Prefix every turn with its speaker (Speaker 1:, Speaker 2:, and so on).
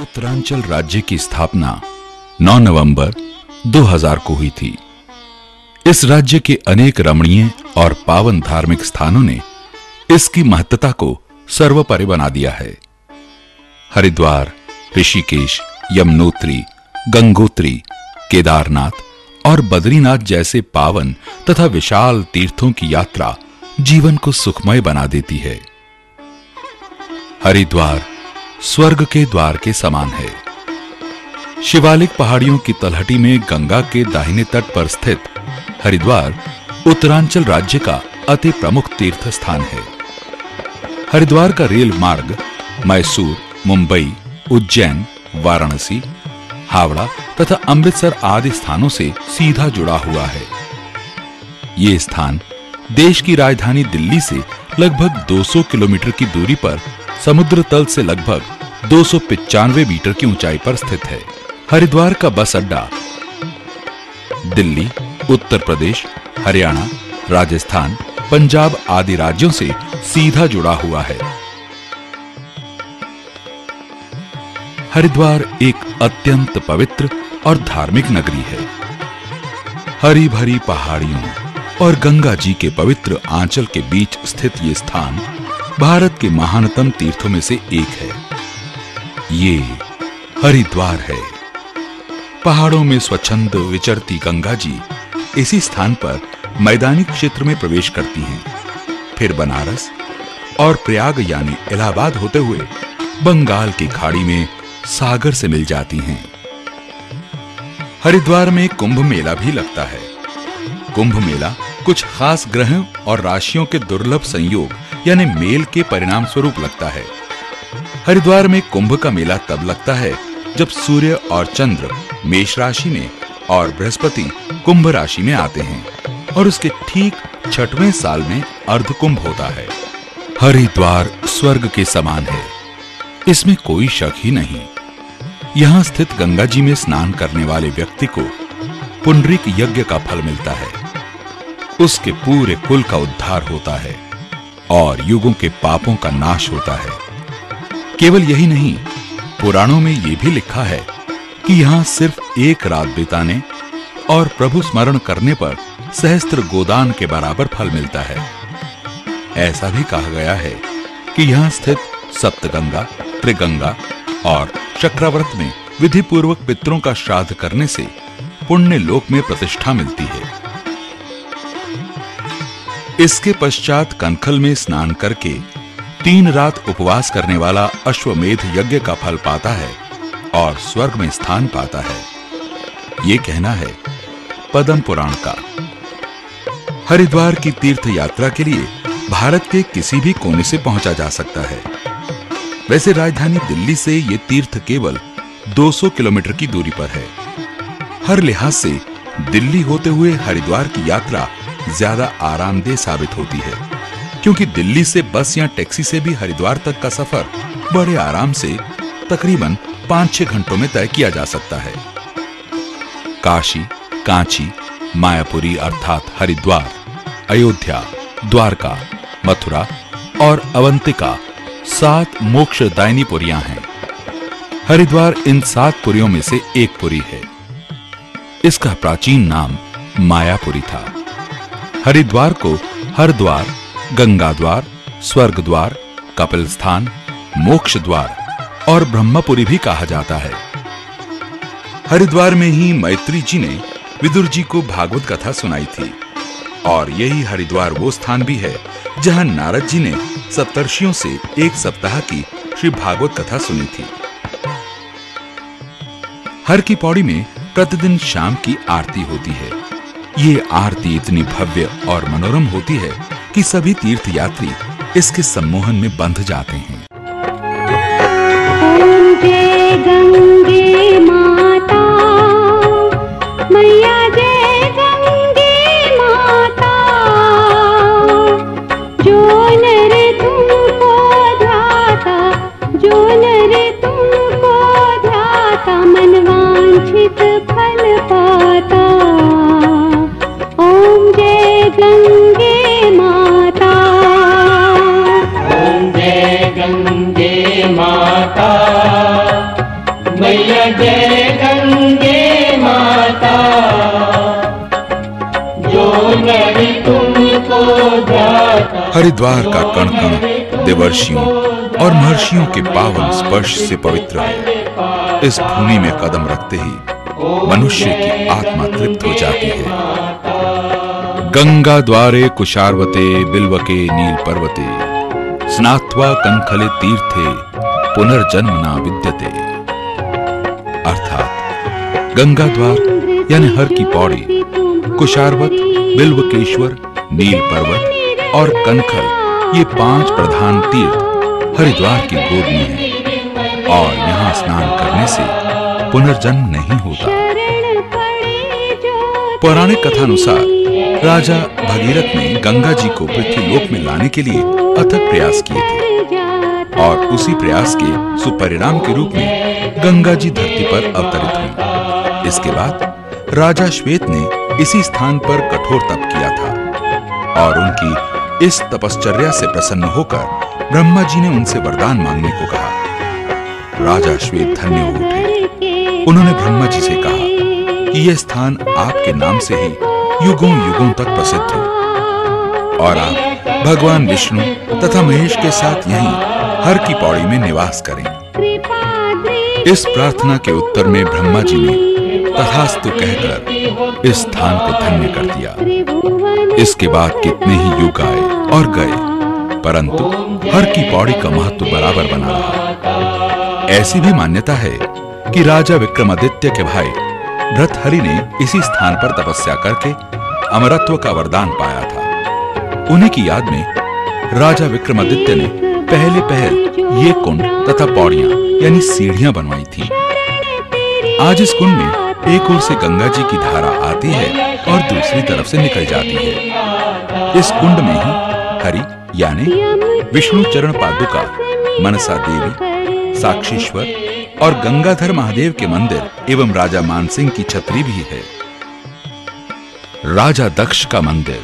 Speaker 1: उत्तरांचल राज्य की स्थापना 9 नवंबर 2000 को हुई थी। इस राज्य के अनेक रमणीय और पावन धार्मिक स्थानों ने इसकी महत्ता को सर्वोपरि बना दिया है। हरिद्वार, ऋषिकेश, यमुनोत्री, गंगोत्री, केदारनाथ और बद्रीनाथ जैसे पावन तथा विशाल तीर्थों की यात्रा जीवन को सुखमय बना देती है। हरिद्वार स्वर्ग के द्वार के समान है। शिवालिक पहाड़ियों की तलहटी में गंगा के दाहिने तट पर स्थित हरिद्वार उत्तरांचल राज्य का अति प्रमुख तीर्थ स्थान है। हरिद्वार का रेल मार्ग मैसूर, मुंबई, उज्जैन, वाराणसी, हावड़ा तथा अमृतसर आदि स्थानों से सीधा जुड़ा हुआ है। ये स्थान देश की राजधानी दिल्ली से लगभग 200 किलोमीटर की दूरी पर समुद्र तल से लगभग 295 मीटर की ऊंचाई पर स्थित है। हरिद्वार का बस अड्डा दिल्ली, उत्तर प्रदेश, हरियाणा, राजस्थान, पंजाब आदि राज्यों से सीधा जुड़ा हुआ है। हरिद्वार एक अत्यंत पवित्र और धार्मिक नगरी है। हरी भरी पहाड़ियों और गंगा जी के पवित्र आंचल के बीच स्थित ये स्थान भारत के महानतम तीर्थों में से एक है। ये हरिद्वार है। पहाड़ों में स्वच्छंद विचरती गंगा जी इसी स्थान पर मैदानी क्षेत्र में प्रवेश करती हैं, फिर बनारस और प्रयाग यानी इलाहाबाद होते हुए बंगाल की खाड़ी में सागर से मिल जाती हैं। हरिद्वार में कुंभ मेला भी लगता है। कुंभ मेला कुछ खास ग्रहों और राशियों के दुर्लभ संयोग यानी मेल के परिणाम स्वरूप लगता है। हरिद्वार में कुंभ का मेला तब लगता है जब सूर्य और चंद्र मेष राशि में और बृहस्पति कुंभ राशि में आते हैं और उसके ठीक 6वें साल में अर्ध कुंभ होता है। हरिद्वार स्वर्ग के समान है, इसमें कोई शक ही नहीं। यहां स्थित गंगा जी में स्नान करने वाले व्यक्ति को पुंडरीक यज्ञ का फल मिलता है। उसके पूरे कुल का उद्धार होता है और युगों के पापों का नाश होता है। केवल यही नहीं, पुराणों में यह भी लिखा है कि यहां सिर्फ एक रात बिताने और प्रभु स्मरण करने पर सहस्त्र गोदान के बराबर फल मिलता है। ऐसा भी कहा गया है कि यहां स्थित सप्तगंगा, त्रिगंगा और चक्रव्रत में विधि पूर्वक पितरों का श्राद्ध करने से पुण्य लोक में प्रतिष्ठा मिलती है। इसके पश्चात कनखल में स्नान करके 3 रात उपवास करने वाला अश्वमेध यज्ञ का फल पाता है और स्वर्ग में स्थान पाता है। ये कहना है पद्म पुराण का। हरिद्वार की तीर्थ यात्रा के लिए भारत के किसी भी कोने से पहुंचा जा सकता है। वैसे राजधानी दिल्ली से ये तीर्थ केवल 200 किलोमीटर की दूरी पर है। हर लिहाज से दिल्ली होते हुए हरिद्वार की यात्रा ज्यादा आरामदेह साबित होती है, क्योंकि दिल्ली से बस या टैक्सी से भी हरिद्वार तक का सफर बड़े आराम से तकरीबन 5-6 घंटों में तय किया जा सकता है। काशी, कांची, मायापुरी अर्थात हरिद्वार, अयोध्या, द्वारका, मथुरा और अवंतिका 7 मोक्षदायिनी पुरियां हैं। हरिद्वार इन 7 पुरियों में से एक पुरी है। इसका प्राचीन नाम मायापुरी था। हरिद्वार को हरद्वार, गंगा द्वार, स्वर्ग द्वार, कपिल स्थान, मोक्ष द्वार और ब्रह्मपुरी भी कहा जाता है। हरिद्वार में ही मैत्री जी ने विदुर जी को भागवत कथा सुनाई थी और यही हरिद्वार वो स्थान भी है जहां नारद जी ने सप्तर्षियों से 1 सप्ताह की श्री भागवत कथा सुनी थी। हर की पौड़ी में प्रतिदिन शाम की आरती होती है। ये आरती इतनी भव्य और मनोरम होती है कि सभी तीर्थयात्री इसके सम्मोहन में बंध जाते हैं।
Speaker 2: ओम जय गंगे माता, मैया जय गंगे माता, जो नर तुमको ध्याता, जो नर तुमको ध्याता, मन वांछित फल पाता। ओम जय गंगे माता, ओम जय गंगे
Speaker 3: मैया जय गंगे माता, जो नर तुमको ध्याता।
Speaker 1: हरिद्वार का कण कण देवर्षियों और महर्षियों के पावन स्पर्श से पवित्र है। इस भूमि में कदम रखते ही मनुष्य की आत्मा तृप्त हो जाती है। गंगा द्वारे कुशार्वते बिल्वके नील पर्वते, स्नात्वा कनखले तीर्थे पुनर्जन्म ना विद्यते। अर्थात गंगा द्वार यानी हर की पौड़ी, कुशार्वत, बिल्वकेश्वर, नील पर्वत और कनखल, ये 5 प्रधान तीर्थ हरिद्वार की गोद में है और यहाँ स्नान करने से पुनर्जन्म नहीं होता। पौराणिक कथानुसार राजा भगीरथ ने गंगा जी को पृथ्वीलोक में लाने के लिए अथक प्रयास किए थे और उसी प्रयास के सुपरिणाम के रूप में गंगा जी धरती पर अवतरित हुई। इसके बाद राजा श्वेत ने इसी स्थान पर कठोर तप किया था और उनकी इस तपश्चर्या से प्रसन्न होकर ब्रह्मा जी ने उनसे वरदान मांगने को कहा। राजा श्वेत धन्य हो उठे। उन्होंने ब्रह्मा जी से कहा कि यह स्थान आपके नाम से ही युगों युगों तक प्रसिद्ध हो और आप भगवान विष्णु तथा महेश के साथ यहीं हर की पौड़ी में निवास करें। इस प्रार्थना के उत्तर में ब्रह्मा जी ने तथास्तु कहकर इस स्थान को धन्य कर दिया। इसके बाद कितने ही युग आए और गए, परंतु हर की पौड़ी का महत्व बराबर बना रहा। ऐसी भी मान्यता है कि राजा विक्रमादित्य के भाई भृतहरि ने इसी स्थान पर तपस्या करके अमरत्व का वरदान पाया था। उन्हीं की याद में राजा विक्रमादित्य ने पहल ये कुंड तथा पौड़ियां यानी सीढ़ियां बनवाई थी। आज इस कुंड में एक ओर से गंगा जी की धारा आती है और दूसरी तरफ से निकल जाती है। इस कुंड में ही हरि यानी विष्णु चरण पादुका, मनसा देवी, साक्षीश्वर और गंगाधर महादेव के मंदिर एवं राजा मानसिंह की छतरी भी है। राजा दक्ष का मंदिर